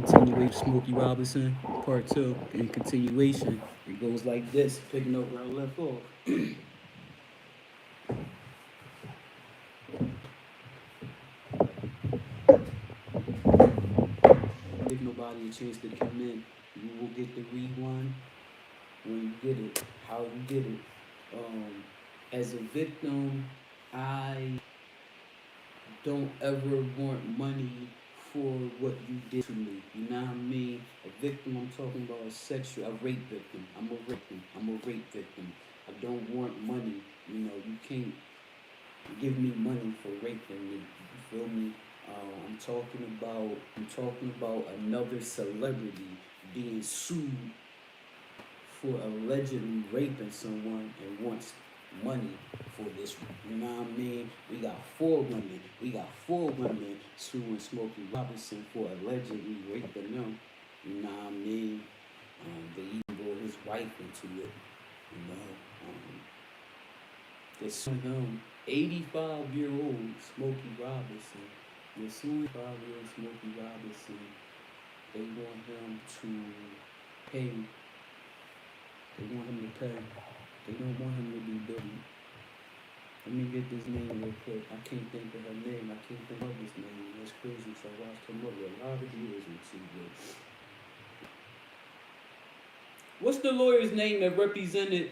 Continuation, Smokey Robinson, part two. In continuation, it goes like this, picking up where I left off. Give nobody a chance to come in. You will get the rewind when you get it, how you get it. As a victim, I don't ever want money for what you did to me. You know what I mean? A victim, I'm talking about a rape victim. I'm a victim. I'm a rape victim. I don't want money. You know, you can't give me money for raping me. You feel me? I'm talking about another celebrity being sued for allegedly raping someone and wants money for this. You know what I mean? We got four women. We got four women suing Smokey Robinson for allegedly raping them. You know what I mean? They even brought his wife into it. You know, they're suing him. 85-year-old Smokey Robinson. They're suing 5-year-old Smokey Robinson. They want him to pay. They want him to pay. They don't want him to be dirty. Let me get this name real quick. I can't think of her name. I can't think of his name. That's crazy. So I watched her mother a lot of years with TV. What's the lawyer's name that represented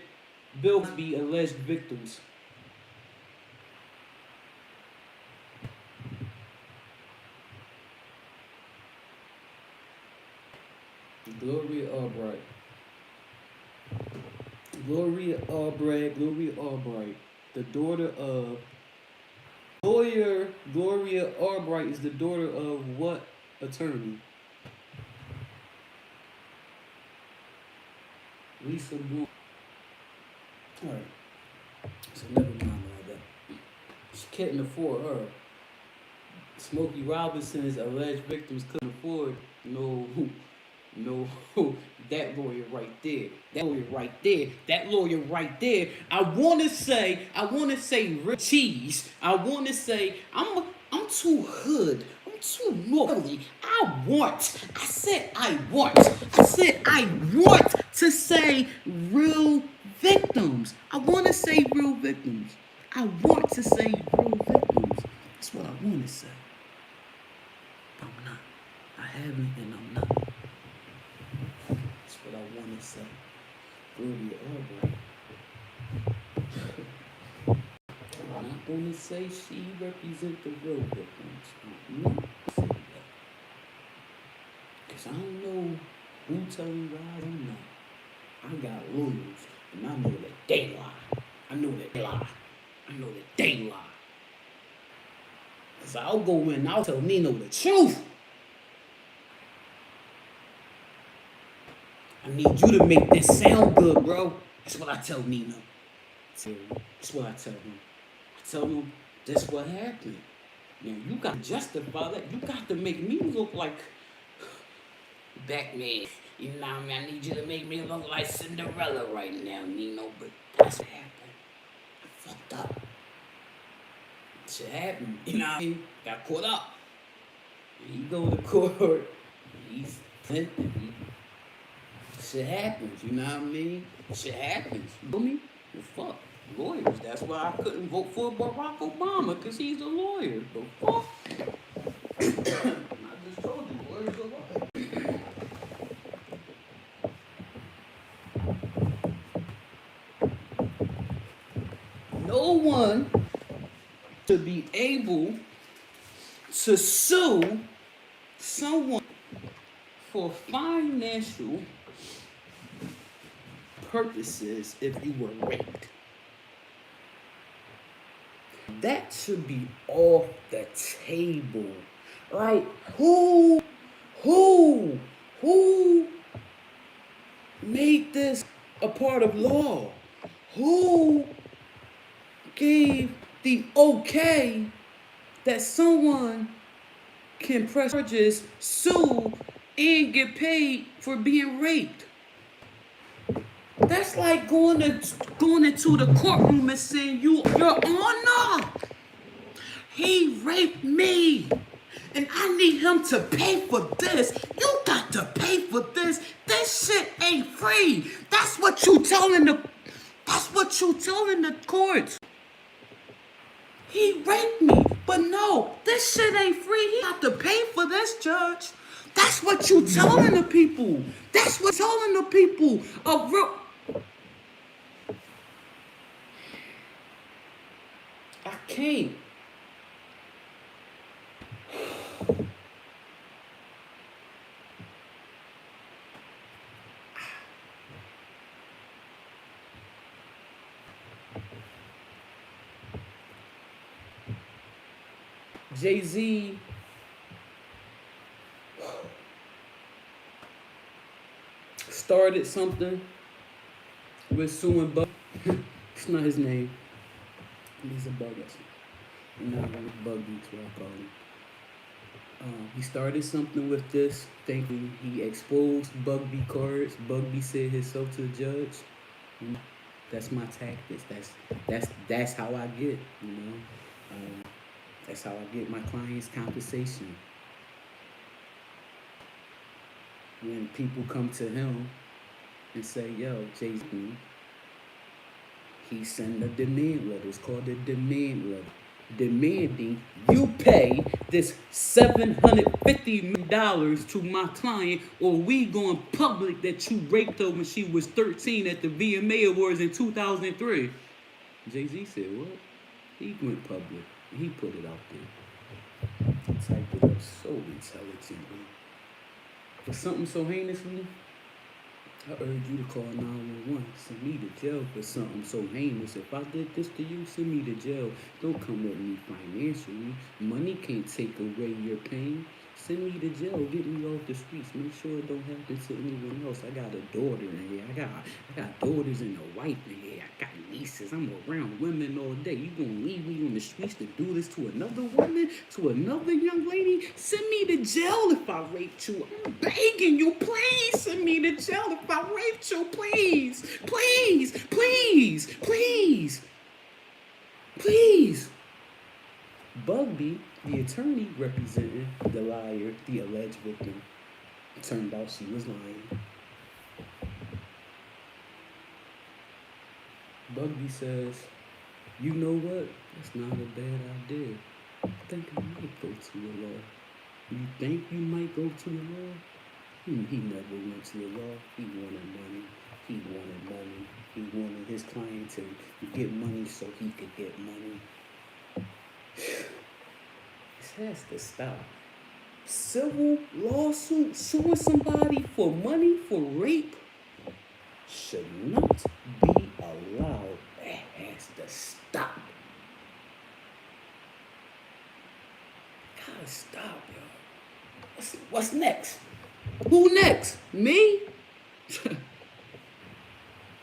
Bill Cosby alleged victims? Gloria Albright. Gloria Albright, the daughter of lawyer Gloria Albright is the daughter of what attorney? Lisa Bloom. Alright. So never mind all that. She couldn't afford her. Smokey Robinson's alleged victims couldn't afford no, that lawyer right there. That lawyer right there. I wanna say real cheese. I wanna say I'm too hood. I'm too northerly. I said I want to say real victims. I wanna say real victims. I want to say real victims. That's what I wanna say. But I'm not. I haven't and I'm not. That's what I want to say. Gloria Albright. I'm not going to say she represents the real victims. I'm not going to say that. Because I don't know who telling lies or not. I got lawyers, and I know that they lie. I know that they lie. Because I'll go in and I'll tell Nino the truth. I need you to make this sound good, bro. That's what I tell Nino. That's what I tell him. I tell him that's what happened. Now you got to justify that. You got to make me look like Batman. You know what I mean? I need you to make me look like Cinderella right now, Nino. But that's what happened. I fucked up. Shit happened. You know what I mean? Got caught up. And he go to court. He's plenty. Shit happens, you know what I mean? Shit happens, you feel me? Well, fuck, lawyers. That's why I couldn't vote for Barack Obama, because he's a lawyer. The fuck? I just told you, lawyers are lawyers. No one should be able to sue someone for financial purposes if you were raped. That should be off the table. Like, who made this a part of law? Who gave the okay that someone can press charges, sue, and get paid for being raped? That's like going into the courtroom and saying, Your Honor, he raped me, and I need him to pay for this. You Judge. That's what you telling the people. That's what telling the people. I can't. Jay-Z started something with suing Bug. It's not his name. He's a bug. Not really Bug Beats, what I call him. He started something with this. Thankfully, he exposed Bugby cards. Bugby said himself to the judge. That's my tactics. That's how I get. That's how I get my clients' compensation. When people come to him and say, "Yo, Jay-Z," he send a demand letter. It's called a demand letter. Demanding you pay this $750 million to my client, or we going public that you raped her when she was 13 at the VMA Awards in 2003. Jay-Z said, what? He went public. He put it out there. He typed it up so intelligently. For something so heinously, I urge you to call 911. Send me to jail for something so heinous. If I did this to you, send me to jail. Don't come at me financially. Money can't take away your pain. Send me to jail. Get me off the streets. Make sure it don't happen to anyone else. I got a daughter in here. I got daughters and a wife in here. I got nieces. I'm around women all day. You gonna leave me on the streets to do this to another woman? To another young lady? Send me to jail if I raped you. I'm begging you. Please send me to jail if I raped you. Please. Please. Please. Please. Please. Bugby, the attorney representing the liar, the alleged victim, turned out she was lying. Bugby says, you know what? That's not a bad idea. I think I might go to the law. You think you might go to the law? He never went to the law. He wanted money. He wanted his client to get money so he could get money. This has to stop. Civil lawsuit suing somebody for money for rape should not be allowed. That has to stop. Gotta stop, y'all. What's next? Who next? Me?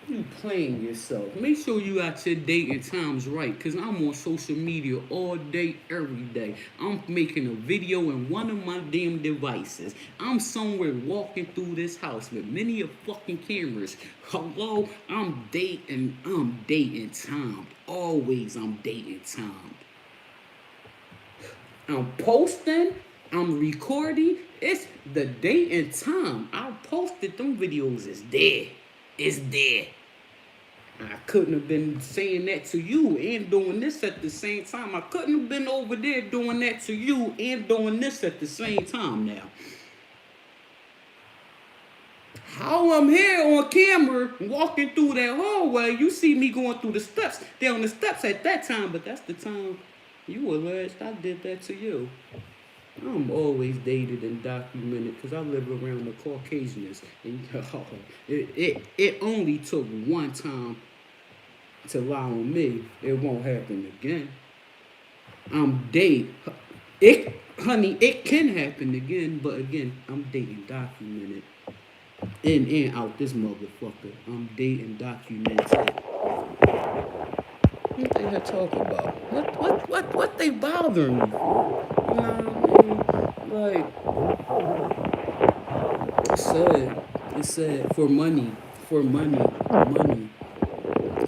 You playing yourself. Make sure you got your date and times right, because I'm on social media all day, every day. I'm making a video in one of my damn devices. I'm somewhere walking through this house with many of fucking cameras. Hello? I'm dating timed. Always I'm dating timed. I'm posting, I'm recording. It's the date and time. I posted them videos. It's there. It's there. I couldn't have been saying that to you and doing this at the same time. I couldn't have been over there doing that to you and doing this at the same time now. How I'm here on camera walking through that hallway, you see me going through the steps. They're on the steps at that time, but that's the time you alleged I did that to you. I'm always dated and documented because I live around the Caucasians. And it only took one time to lie on me. It won't happen again. I'm dating. Honey, it can happen again, but again, I'm dating documented. In and out this motherfucker. I'm dating documented. What they had talking about? What they bothering me for? You know what I mean? Like, it said for money.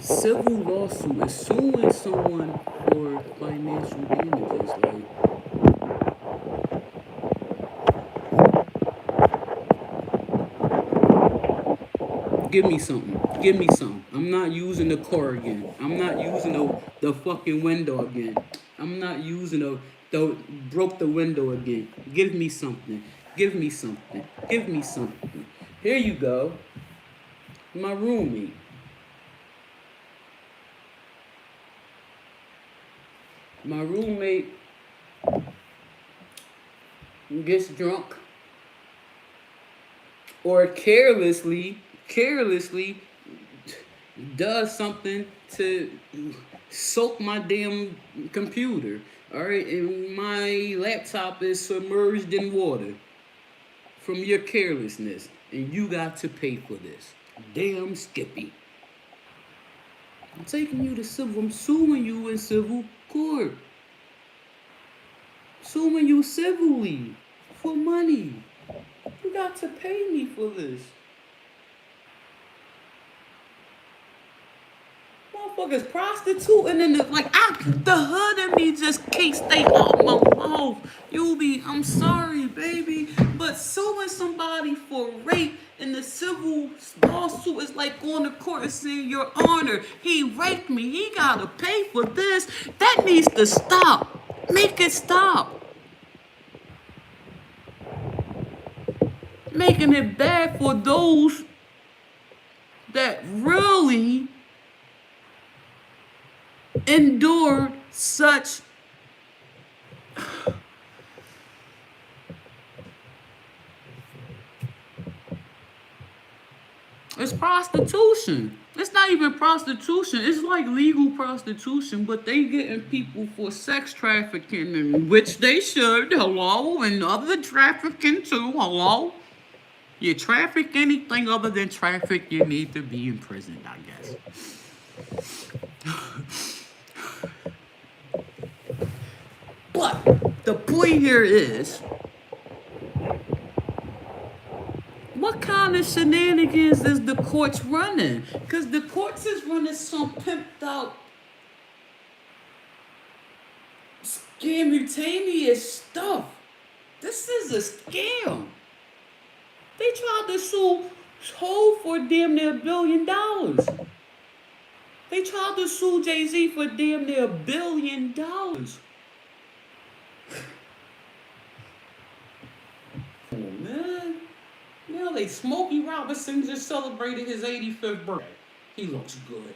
Civil lawsuit is suing someone for financial damages. Like, give me something. I'm not using the car again. I'm not using the fucking window again. I'm not using broke the window again. Give me something. Give me something. Give me something. Here you go. My roommate. My roommate gets drunk or carelessly does something to soak my damn computer. All right, and my laptop is submerged in water from your carelessness, and you got to pay for this. Damn Skippy. I'm taking you to civil. I'm suing you in civil court. Suing you civilly for money. You got to pay me for this. Motherfuckers prostituting in the the hood in me just can't stay out my mouth. I'm sorry, baby, but suing somebody for rape in the civil lawsuit is like going to court and saying, Your Honor, he raped me. He gotta pay for this. That needs to stop. Make it stop. Making it bad for those that really endured such it's prostitution. It's not even prostitution. It's like legal prostitution, but they getting people for sex trafficking, which they should. Hello, and other trafficking too. Hello. You traffic anything other than traffic, you need to be imprisoned, I guess. But the point here is, what kind of shenanigans is the courts running? Because the courts is running some pimped out, scamutaneous stuff. This is a scam. They tried to sue Hov for damn near $1 billion. They tried to sue Jay-Z for damn near $1 billion. Oh man. Now Smokey Robinson just celebrated his 85th birthday. He looks good.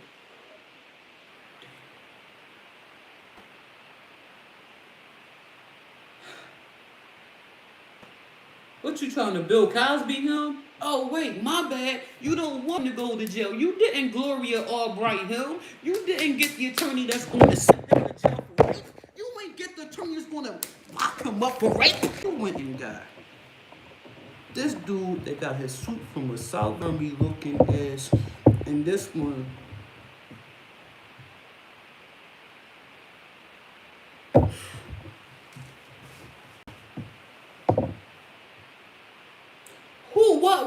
What you trying to Bill Cosby him? Oh wait, my bad. You don't want to go to jail. You didn't Gloria Albright him. You didn't get the attorney that's going to send him to jail for rape. You ain't get the attorney that's going to lock him up for rape. You went and got this dude that got his suit from a South Army looking ass, and this one.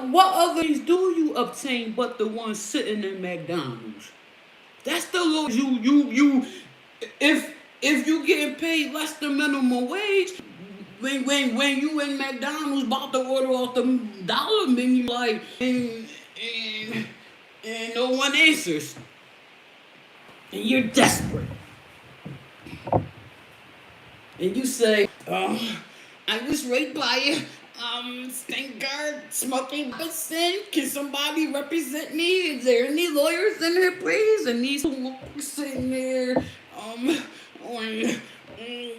What others do you obtain but the ones sitting in McDonald's? That's the law. You if you getting paid less than minimum wage, when you in McDonald's about to order off the dollar menu, like and no one answers, and you're desperate, and you say, I was raped by St. Guard Smoking Robinson. Can somebody represent me? Is there any lawyers in here, please? And these sitting there,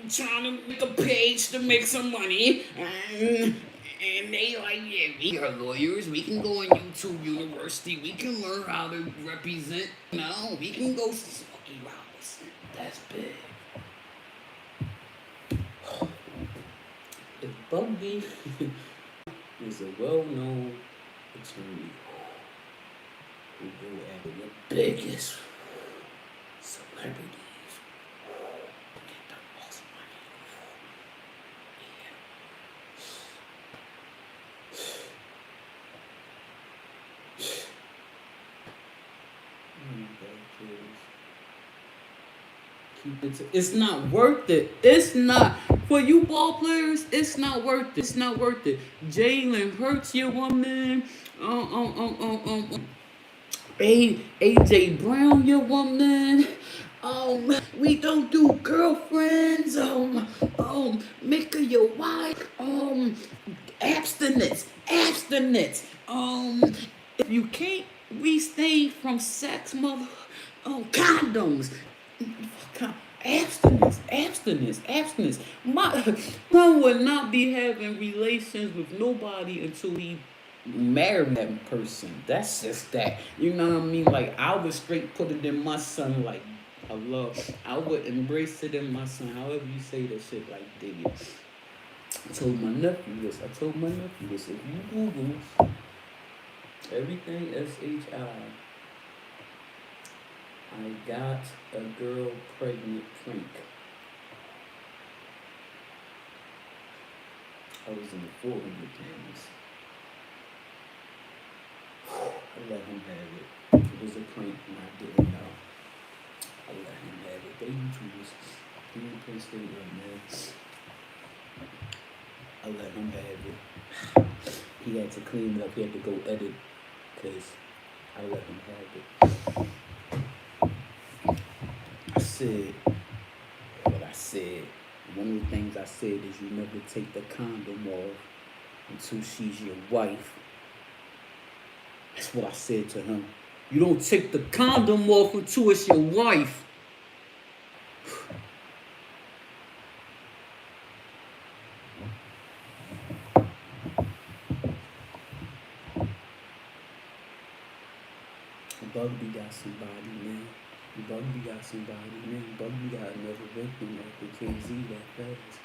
trying to make a page to make some money. And they like, yeah, we are lawyers. We can go on YouTube University. We can learn how to represent. No, we can go Smokey Robinson. That's big. If Bundy is a well-known attorney who go after the biggest celebrities to get the most money. It's not worth it. It's not. For you ball players, it's not worth it. It's not worth it. Jalen Hurts, your woman. AJ Brown, your woman. We don't do girlfriends. Make her your wife. Abstinence, abstinence. If you can't stay from sex, mother, condoms. Abstinence, abstinence, abstinence. My son would not be having relations with nobody until he married that person. That's just that. You know what I mean? Like I would straight put it in my son like I love. I would embrace it in my son. However you say that shit, like dig it. I told my nephew this. If you Google everything I got a girl pregnant prank. I was in the 400 pounds. I let him have it. It was a prank and I didn't know. I let him have it. They YouTubers. He didn't play straight right now. I let him have it. He had to clean it up. He had to go edit because I let him have it. I said what I said. One of the things I said is you never take the condom off until she's your wife. That's what I said to him. You don't take the condom off until it's your wife. Bugby got somebody, man. Bugby got somebody, man. Bugby got another victim after Jay-Z that fast.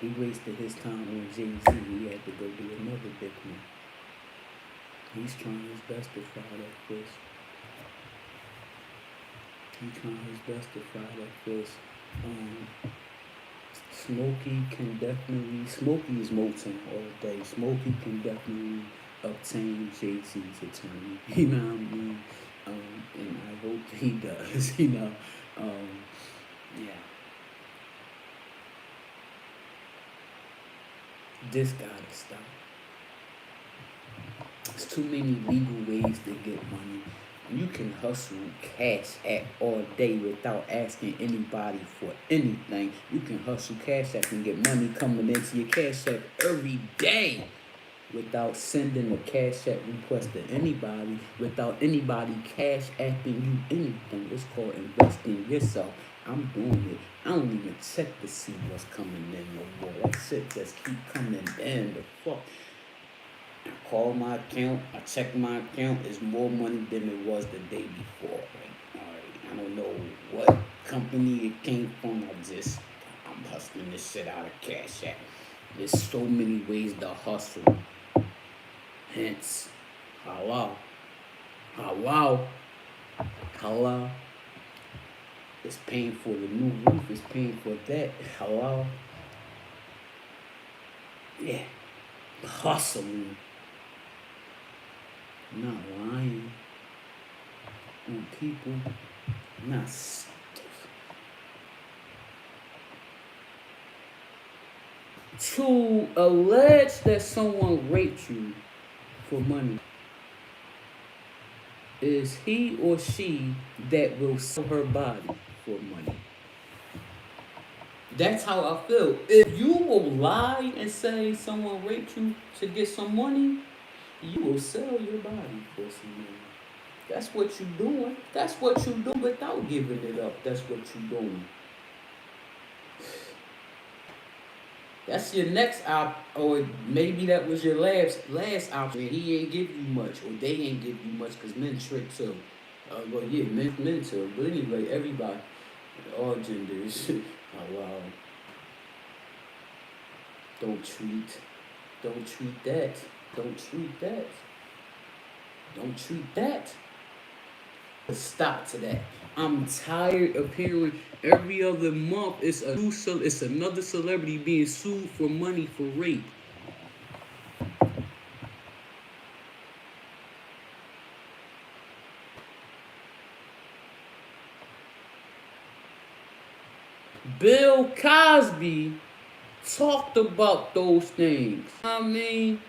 He wasted his time on Jay-Z. He had to go do another big one. He's trying his best to fry that fish. Smokey is molten all day. Smokey can definitely obtain Jay-Z's attorney. You know what I mean? And I hope he does, yeah. This gotta stop. There's too many legal ways to get money. You can hustle Cash App all day without asking anybody for anything. You can hustle Cash App and get money coming into your Cash App every day without sending a Cash App request to anybody, without anybody Cash Apping you anything. It's called investing yourself. I'm doing it. I don't even check to see what's coming in no more. That shit just keep coming in. The fuck. I call my account, I check my account, it's more money than it was the day before. Alright, I don't know what company it came from, I'm hustling this shit out of Cash App. There's so many ways to hustle. Hence, halal. It's paying for the new roof, it's paying for that. Halal. Yeah. Hustling. Not lying on people, not stuff. To allege that someone raped you for money is he or she that will sell her body for money. That's how I feel. If you will lie and say someone raped you to get some money, you will sell your body for some money. That's what you're doing. That's what you do without giving it up. That's what you're doing. That's your next or maybe that was your last option. He ain't give you much, or they ain't give you much, because men trick too. Well, yeah, men too. But anyway, everybody, all genders. Oh, wow. Don't treat that. Don't treat that. Stop to that. I'm tired of hearing every other month it's another celebrity being sued for money for rape. Bill Cosby talked about those things. I mean,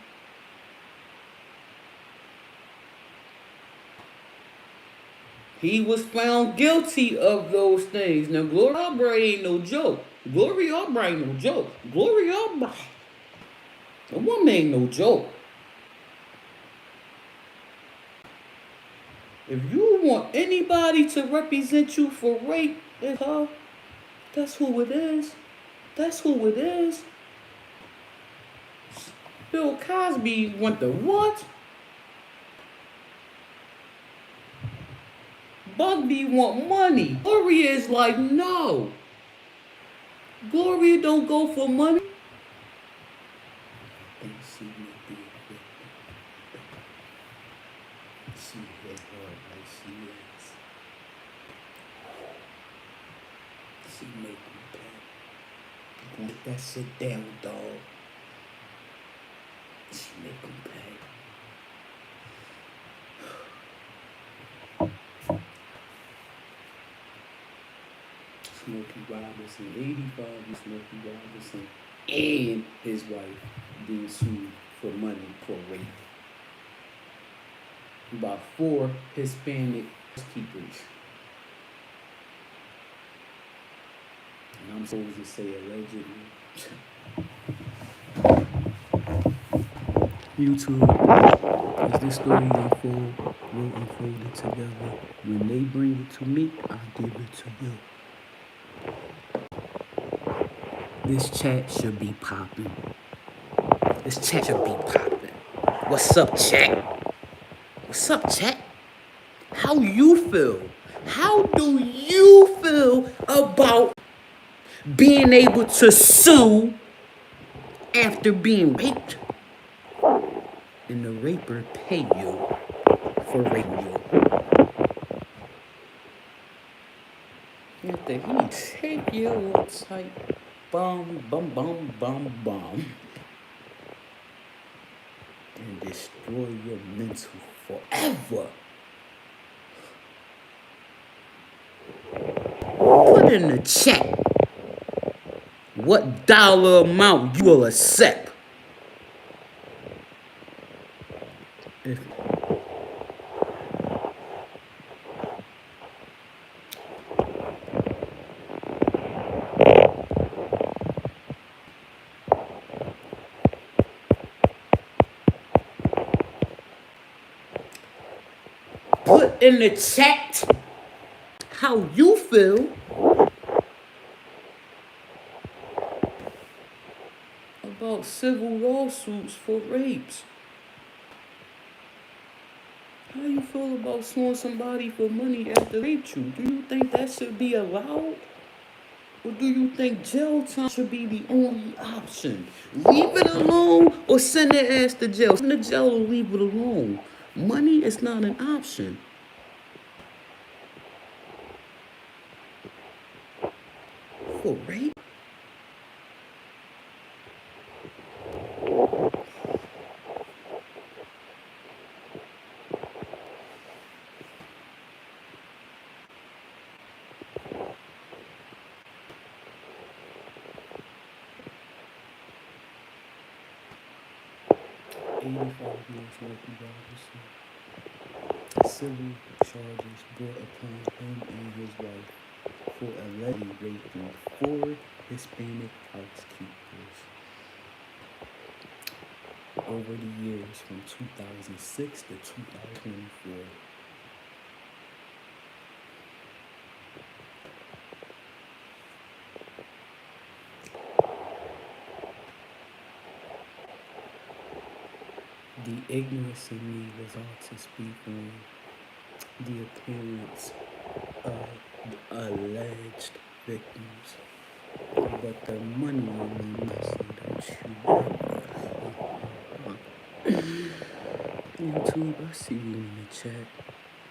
He was found guilty of those things. Now, Gloria Albright ain't no joke. Gloria Albright ain't no joke. Gloria Albright, the woman ain't no joke. If you want anybody to represent you for rape, it's her. That's who it is. That's who it is. Bill Cosby went to what? Bugby want money. Gloria is like, no. Gloria don't go for money. And she may be a victim. She hit her like she is. She make him pay. Let that shit down, dog. She make him pay. Smokey Robinson, 85 Smokey Robinson, and his wife being sued for money for rape by 4 Hispanic housekeepers. And I'm supposed to say allegedly. YouTube, as this story will unfold it together. When they bring it to me, I'll give it to you. This chat should be popping. This chat should be popping. What's up, chat? What's up, chat? How you feel? How do you feel about being able to sue after being raped and the raper pay you for raping you? After he take you outside, bum, bum, bum, bum, bum, and destroy your mental forever. Put in the chat what dollar amount you will accept. If put in the chat how you feel about civil lawsuits for rapes. How you feel about suing somebody for money after they raped you? Do you think that should be allowed? Or do you think jail time should be the only option? Leave it alone or send their ass to jail. Send the jail or leave it alone. Money is not an option. For rape? Smokey Robinson. Civil charges brought upon him and his wife for allegedly raping 4 Hispanic housekeepers over the years from 2006 to 2024. The ignorance in me was all to speak on the appearance of alleged victims, but the money on my message, don't you YouTube, I see you in the chat,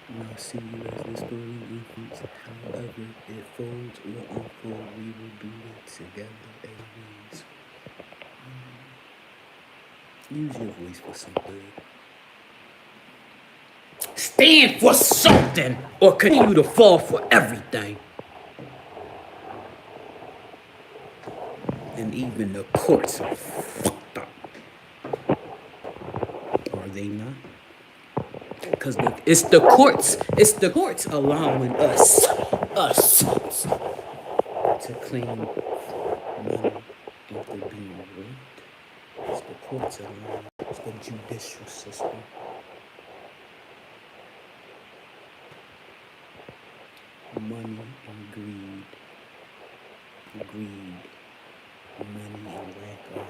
and I'll see you as the story unfolds. However it folds or unfolds, we will do it together anyways. Use your voice for something. Stand for something or continue to fall for everything. And even the courts are fucked up. Are they not? Because it's the courts. It's the courts allowing us to claim money after being raped. It's the courts allowing. It's the judicial system. Money and greed. Greed. Money and lack of.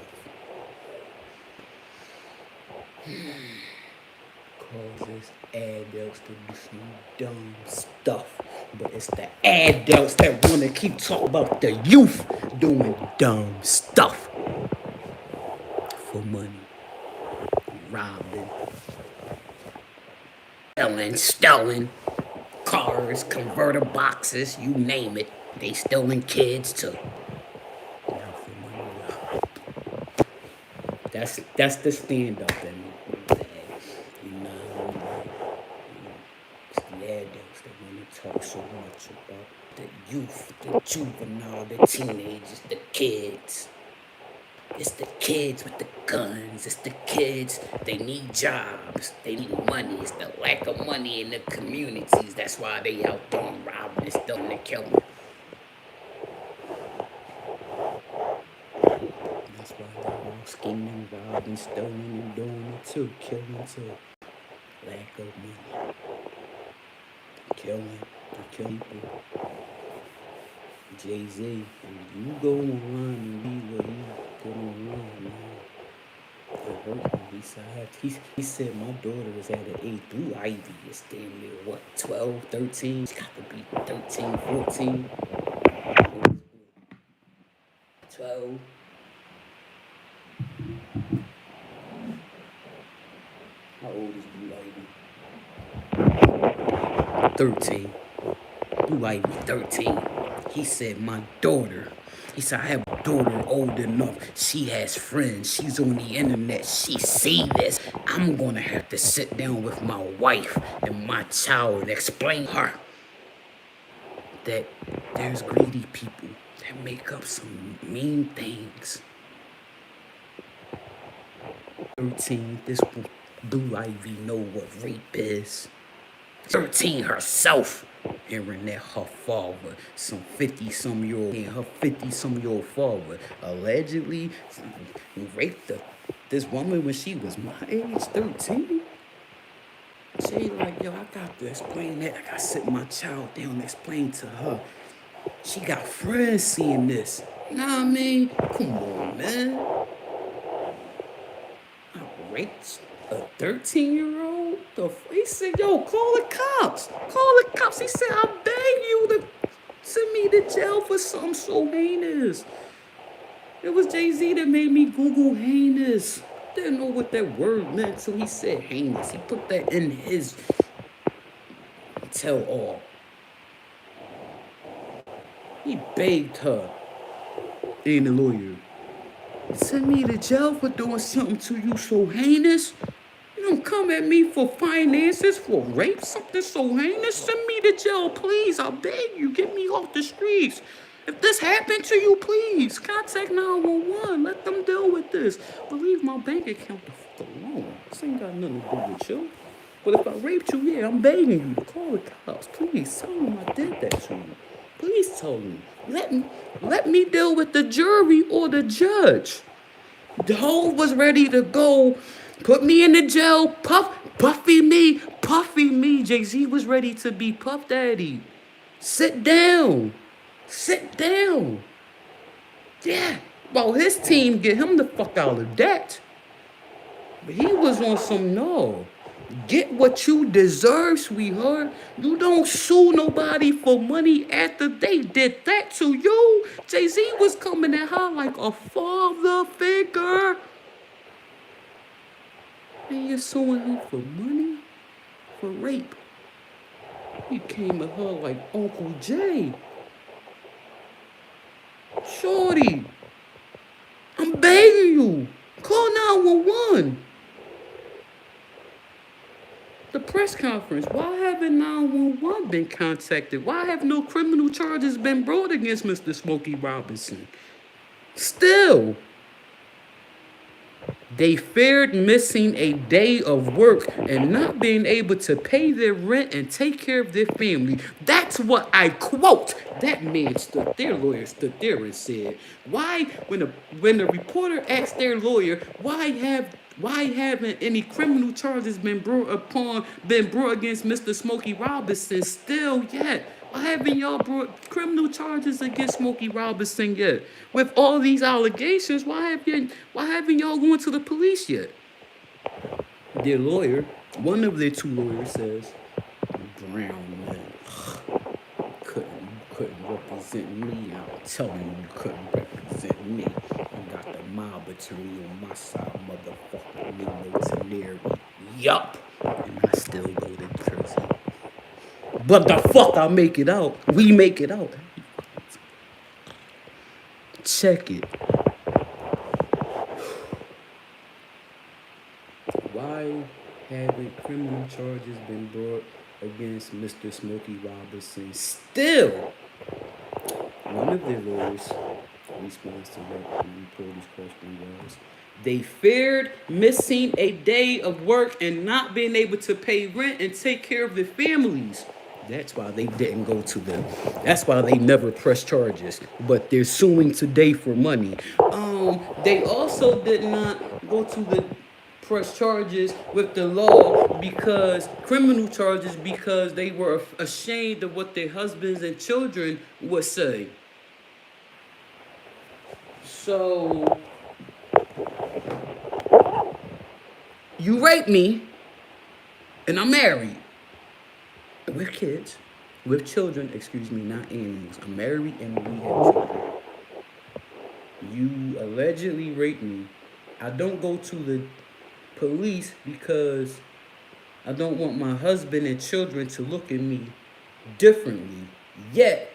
Causes adults to do some dumb stuff. But it's the adults that want to keep talking about the youth doing dumb stuff for money. Robbing. Stealing. Cars, converter boxes, you name it. They stealing kids too. Now for money. That's the stand up in me. You know, it's the adults that want to talk so much about the youth, the juvenile, the teenagers, the kids. It's the kids with the guns. It's the kids. They need jobs. They need money. It's the lack of money in the communities. That's why they out doing robbing and stealing and killing. That's why they're all scheming, robbing, stealing, and doing it too. Killing too. Lack of money. Killing. They kill people. Jay-Z, you go online and read what he put online, man. It hurt me. He said my daughter was at an age through Ivy. It's damn near, what, 12, 13? She's got to be 13, 14. 12. How old is Blue Ivy? 13. Blue Ivy, 13. He said, my daughter. He said, I have a daughter old enough. She has friends. She's on the internet. She see this. I'm going to have to sit down with my wife and my child and explain her that there's greedy people that make up some mean things. 13, this Blue Ivy know what rape is. 13 herself. Hearing that her father, some 50-some-year-old, and her 50-some-year-old father allegedly raped this woman when she was my age, 13. She like, yo, I got to explain that. I got to sit my child down and explain to her. She got friends seeing this. You know what I mean? Come on, man. I raped a 13-year-old? He said, yo, call the cops. Call the cops. He said, I beg you to send me to jail for something so heinous. It was Jay-Z that made me Google heinous. Didn't know what that word meant, so he said heinous. He put that in his tell all. He begged her, and the lawyer, send me to jail for doing something to you so heinous. You don't come at me for finances, for rape, something so heinous. Send me to jail, please. I beg you, get me off the streets. If this happened to you, please, contact 911. Let them deal with this. But leave my bank account the fuck alone. This ain't got nothing to do with you. But if I raped you, yeah, I'm begging you to call the cops. Please, tell them I did that to you. Please tell me. Let me deal with the jury or the judge. The whole was ready to go. Put me in the jail. Puffy me. Jay-Z was ready to be Puff Daddy. Sit down. Yeah. Well, his team get him the fuck out of that. But he was on some no. Get what you deserve, sweetheart. You don't sue nobody for money after they did that to you. Jay-Z was coming at her like a father figure. And you're suing him for money? For rape. He came at her like Uncle Jay. Shorty, I'm begging you. Call 911. The press conference. Why haven't 911 been contacted? Why have no criminal charges been brought against Mr. Smokey Robinson? Still. They feared missing a day of work and not being able to pay their rent and take care of their family. That's what I quote. That man stood, their lawyer stood there and said, why, when the reporter asked their lawyer, why haven't any criminal charges been brought against Mr. Smokey Robinson still yet? Why haven't y'all brought criminal charges against Smokey Robinson yet? With all these allegations, why haven't y'all gone to the police yet? Their lawyer, one of their two lawyers says, Brown man couldn't represent me. I'm telling you, you couldn't represent me. I got the mob attorney on my side, motherfucker. Me no Teneri. Yup. And I still go to prison. But the fuck I make it out. We make it out. Check it. Why haven't criminal charges been brought against Mr. Smokey Robinson still? One of their lawyers responds to what the reporter's question was, they feared missing a day of work and not being able to pay rent and take care of their families. That's why they didn't go to them. That's why they never pressed charges. But they're suing today for money. They also did not go to the press charges with the law criminal charges because they were ashamed of what their husbands and children would say. So, you raped me, and I'm married. With kids, with children, not animals. I'm married and we have children. You allegedly raped me. I don't go to the police because I don't want my husband and children to look at me differently. Yet,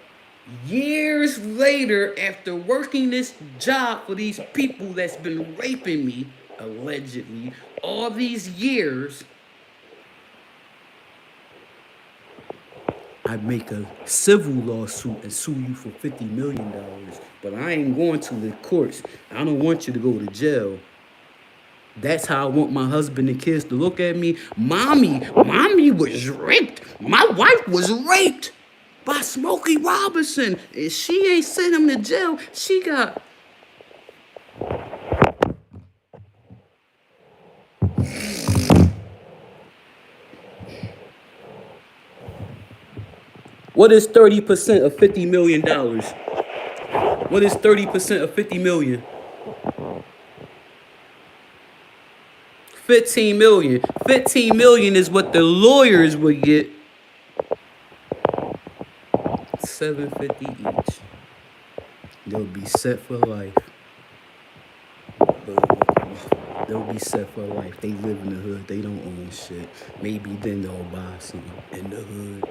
years later, after working this job for these people that's been raping me, allegedly, all these years, I make a civil lawsuit and sue you for $50 million. But I ain't going to the courts. I don't want you to go to jail. That's how I want my husband and kids to look at me. Mommy was raped. My wife was raped by Smokey Robinson. And she ain't sent him to jail. She got... What is 30% of $50 million? What is 30% of 50 million? 15 million. 15 million is what the lawyers would get. $750 each. They'll be set for life. They'll be set for life. They live in the hood. They don't own shit. Maybe then they'll buy something in the hood.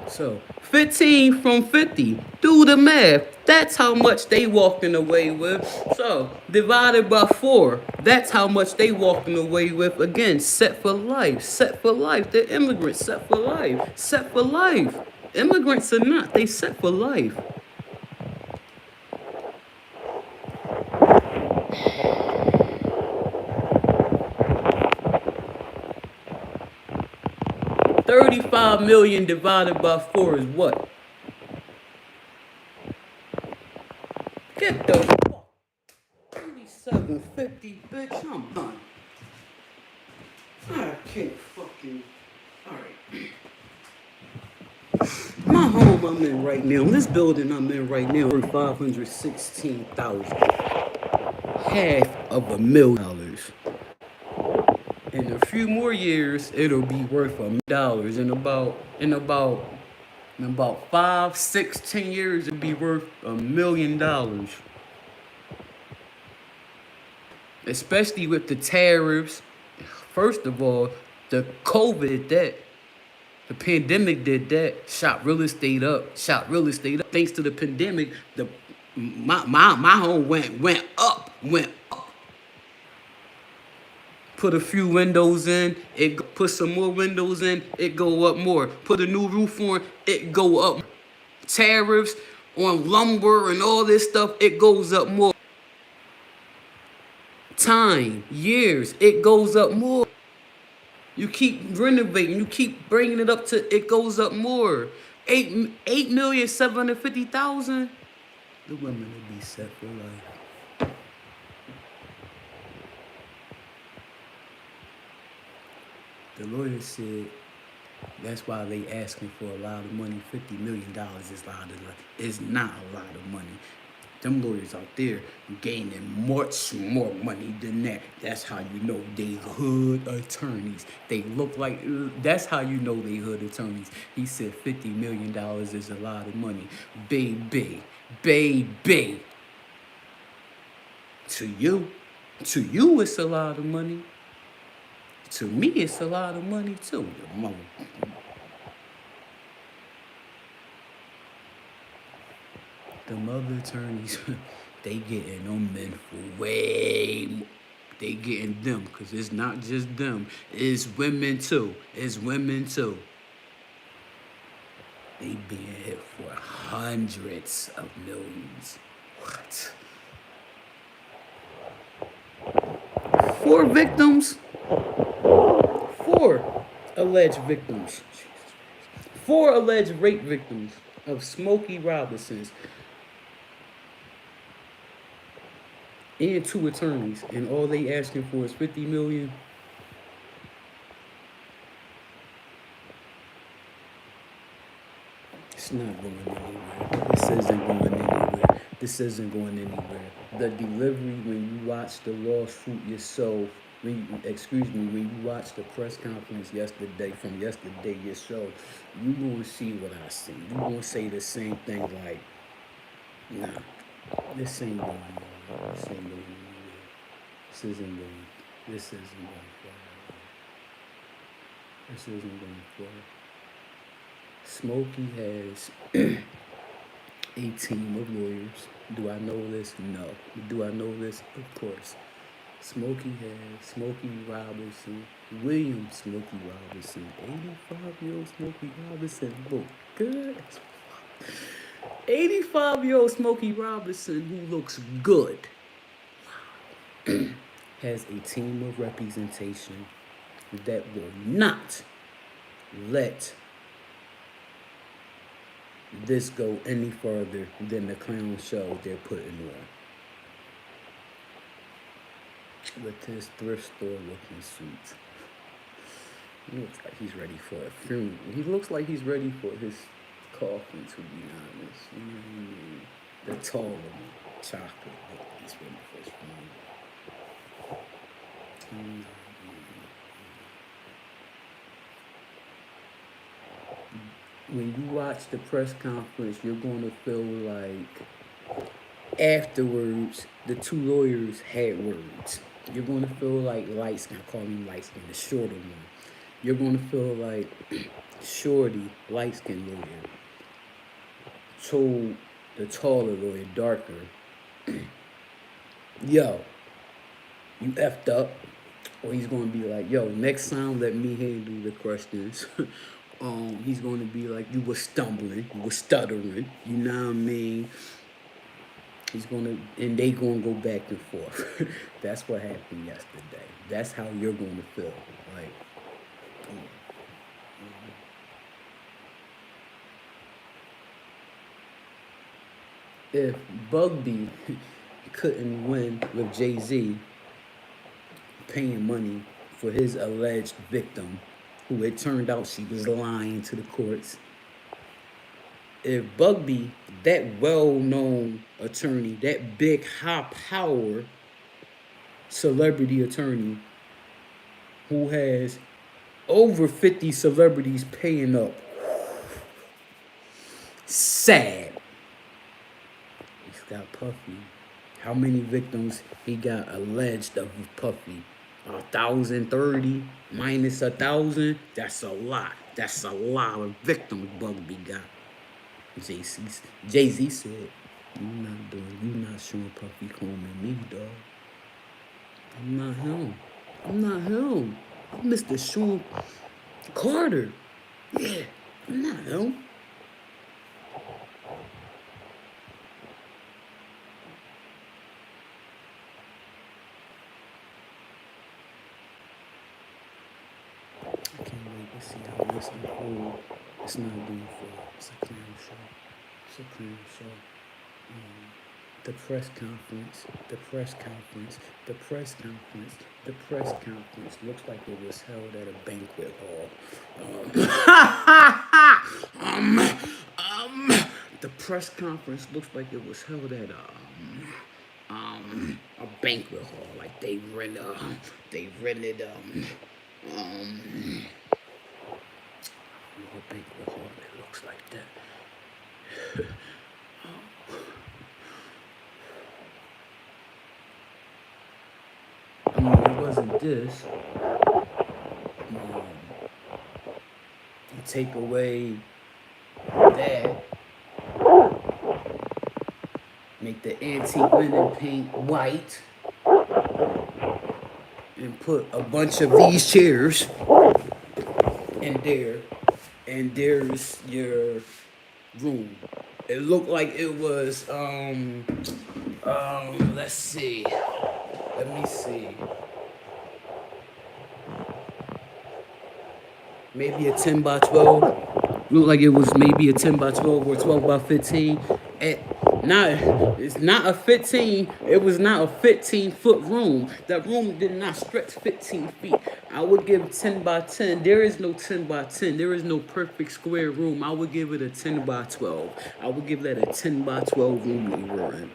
So, 15 from 50. Do the math. That's how much they walking away with. So, divided by 4. That's how much they walking away with. Again, set for life. Set for life. They're immigrants. Set for life. Set for life. Immigrants are not. They set for life. $35 million divided by 4 is what? Get the fuck. 3750, bitch. I'm done. I can't fucking. Alright. My home I'm in right now, this building I'm in right now, for $516,000. $500,000. In a few more years, it'll be worth $1 million. In about 5, 6, 10 years, it'll be worth $1 million. Especially with the tariffs. First of all, the COVID the pandemic did that. Shot real estate up. Thanks to the pandemic, my home went up. Put a few windows in, put some more windows in, it go up more. Put a new roof on, it go up. Tariffs on lumber and all this stuff, it goes up more. time, years, it goes up more. You keep renovating, you keep bringing it up to it goes up more. 8,750,000. The women will be set for life. The lawyer said that's why they asking for a lot of money. $50 million is is not a lot of money. Them lawyers out there gaining much more money than that. That's how you know they hood attorneys. They look like that's how you know they hood attorneys. He said $50 million is a lot of money. Baby. Baby. To you it's a lot of money. To me, it's a lot of money too. Your mama. Them other attorneys, they getting them men for way more. They getting them, because it's not just them. It's women too. It's women too. They being hit for hundreds of millions. What? 4 victims? 4 alleged victims. 4 alleged rape victims of Smokey Robinson's. And 2 attorneys, and all they asking for is $50 million. It's not going anywhere. This isn't going anywhere. This isn't going anywhere. The delivery, when you watch the lawsuit yourself, when you watch the press conference yesterday yourself, you gonna see what I see. You gonna say the same thing like, nah, this ain't going nowhere. This ain't going nowhere. This isn't going. This isn't going forward. This isn't going forward. Smokey has a team of lawyers. Do I know this? No. Do I know this? Of course. Smokey has Smokey Robinson, William Smokey Robinson, 85-year-old Smokey Robinson. Look good. 85-year-old Smokey Robinson, who looks good, has a team of representation that will not let this go any further than the clown show they're putting on. With his thrift store looking suit. He looks like he's ready for a funeral. He looks like he's ready for his coffin, to be honest. You know what I mean? The tall one, chocolate, he's ready for his funeral. When you watch the press conference, you're going to feel like afterwards, the 2 lawyers had words. You're going to feel like light skin, call him light skin, the shorter one. You're going to feel like Shorty, light skin lawyer, told the taller lawyer, darker, yo, you effed up. Or he's going to be like, yo, next time let me handle the questions. He's going to be like, you were stumbling, you were stuttering, you know what I mean? And they gonna go back and forth. That's what happened yesterday. That's how you're gonna feel. Like, if Bugby couldn't win with Jay-Z paying money for his alleged victim, who it turned out she was lying to the courts, if Bugby, that well-known attorney, that big high-power celebrity attorney who has over 50 celebrities paying up, sad. He's got Puffy. How many victims he got alleged of Puffy? 1,030 minus 1,000. That's a lot. That's a lot of victims Bugby got. Jay-Z said, you not showing Puffy Coleman me, dog. I'm not him. I'm Mr. Sean Carter. Yeah, I'm not him. Let's see how nice and cold. It's not being full. It's a clown show. It's a clown show. The press conference, the press conference, the press conference, the press conference. Looks like it was held at a banquet hall. The press conference looks like it was held at a banquet hall. Like they rented a banquet hall that looks like that. I mean, it wasn't this. You take away that, make the antique linen paint white, and put a bunch of these chairs in there, and there's your room. It looked like it was let's see. Let me see. Maybe a 10 by 12. Looked like it was maybe a 10 by 12 or 12 by 15. It's not a 15. It was not a 15-foot room. That room did not stretch 15 feet. I would give 10 by 10. There is no 10 by 10. There is no perfect square room. I would give it a 10 by 12. I would give that a 10 by 12 room we were in.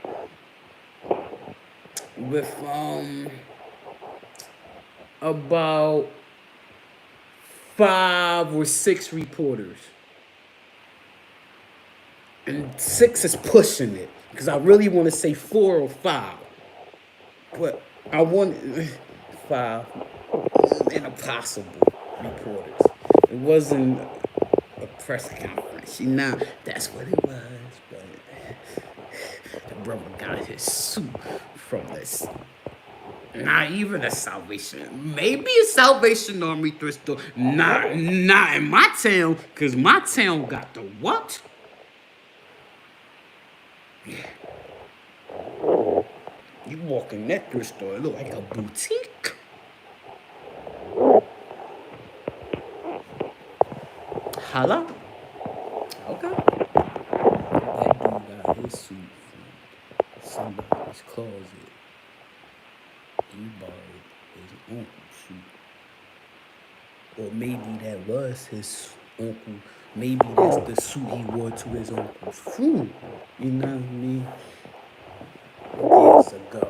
With about 5 or 6 reporters. And 6 is pushing it. Because I really want to say 4 or 5. But I want 5 impossible reporters. It wasn't a press conference. Now, that's what it was. But the brother got his suit from this. Not even a Salvation. Maybe a Salvation Army thrift store. Not in my town, because my town got the what? Yeah. You walk in that thrift store, it look like a boutique. Hello? Okay. That dude got his suit from somebody's closet. He borrowed his uncle's suit. Or maybe that was his uncle. Maybe that's the suit he wore to his uncle's funeral. You know what I mean? Years ago.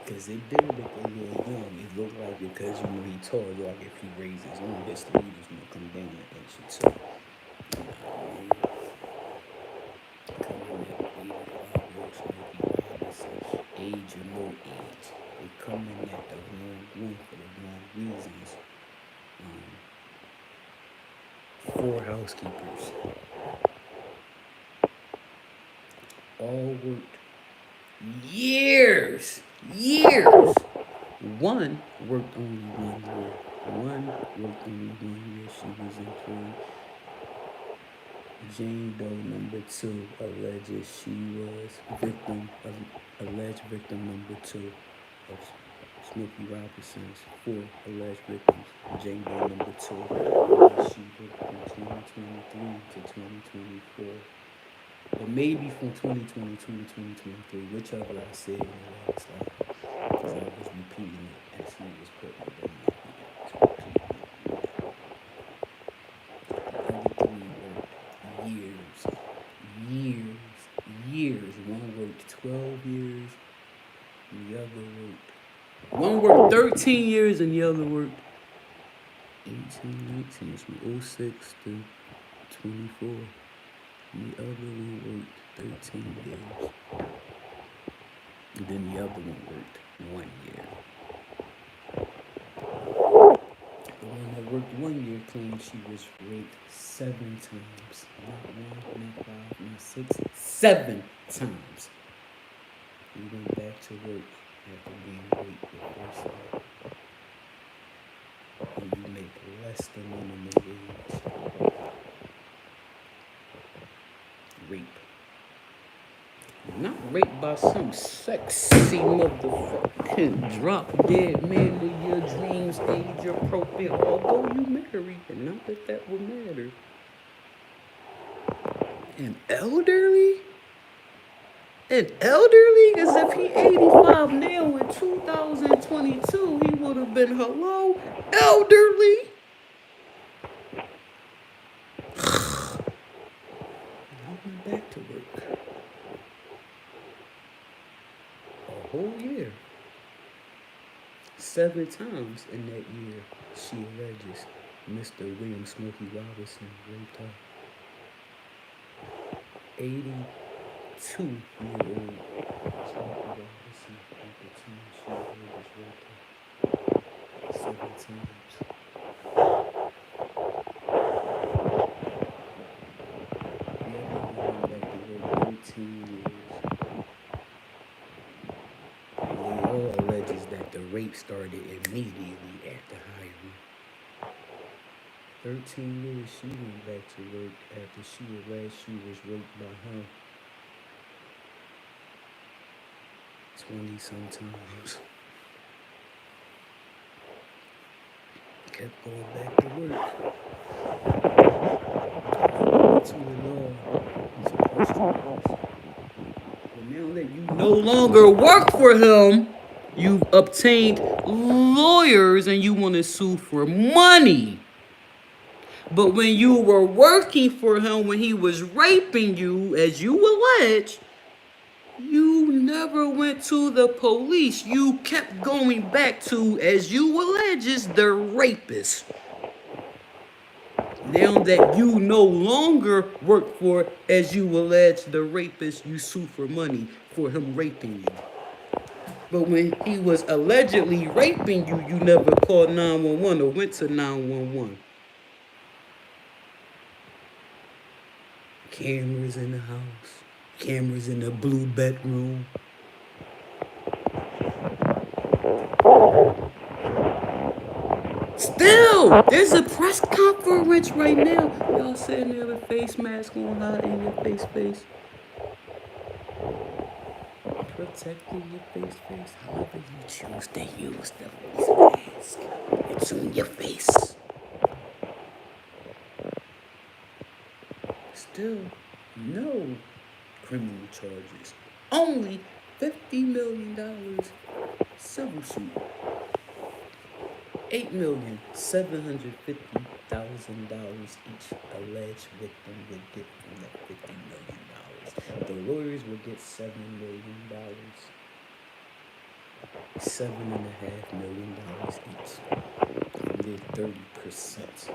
Because it did look a little young. It looked like because you know he tall, it looked like if he raised his own, his sleeves gonna come down and shit too. You know what I mean? Age or no age. They come in at the wrong room for the wrong reasons. 4 housekeepers. All worked years. One worked only 1 year. She was employed. Jane Doe number 2 alleges she was alleged victim number 2 of Smokey Robinson's 4 alleged victims. Jane Doe number 2 she worked from 2023 to 2024. Or maybe from 2022 to 2023, whichever I said in the last slide. Because I was repeating it as he was putting it in. Years. One worked 12 years, and the other worked. One worked 13 years, and the other worked 18, 19. It's from 06 to 24. And the other one worked 13 years. And then the other one worked 1 year. The one that worked 1 year claimed she was raped 7 times. Not 1, not 5, not 6, 7 times. He went back to work after being raped the first time. And you make less than minimum wage. Rape. Not raped by some sexy motherfucking drop dead man of your dreams, age appropriate, although you married, and not that that would matter. An elderly? An elderly? As if he 85 now in 2022, he would have been hello? Elderly? I went back to work. A whole year. 7 times in that year, she alleges Mr. William Smokey Robinson raped her. 82-year-old Smokey Robinson at the time she alleges raped her 7 times. Back to work 13 years. All alleges that the rape started immediately after hiring. 13 years she went back to work after she alleged she was raped by him 20 sometimes. Kept going back to work. To it all. But now that you no longer work for him, you've obtained lawyers and you want to sue for money. But when you were working for him, when he was raping you, as you allege, you never went to the police. You kept going back to, as you allege, the rapist. Now that you no longer work for, as you allege, the rapist, you sue for money for him raping you. But when he was allegedly raping you, you never called 911 or went to 911. Cameras in the house. Cameras in the blue bedroom. Still, there's a press conference right now. Y'all sitting there with face mask on, hiding your face. Protecting your face. However you choose to use the face mask. It's on your face. Still, no criminal charges. Only $50 million civil suit. $8,750,000 each alleged victim would get from that $50 million. The lawyers would get $7 million. $7.5 million each. From their 30%.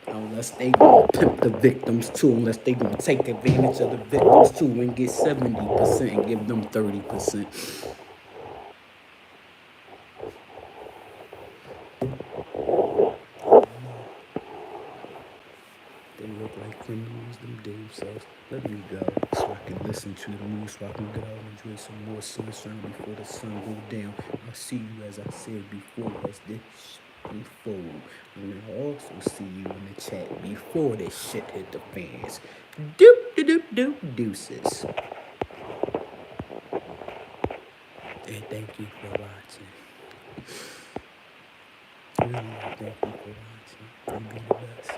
Unless they gonna pimp the victims too, unless they gonna take advantage of the victims too and get 70% and give them 30%. They look like criminals, them damn selves. Let me go so I can listen to the news, so I can get out and enjoy some more sunshine before the sun go down. I'll see you, as I said before, as this unfold. And I'll also see you in the chat before this shit hit the fans. Deuces. And thank you for watching. Really, thank you for watching. And be the best.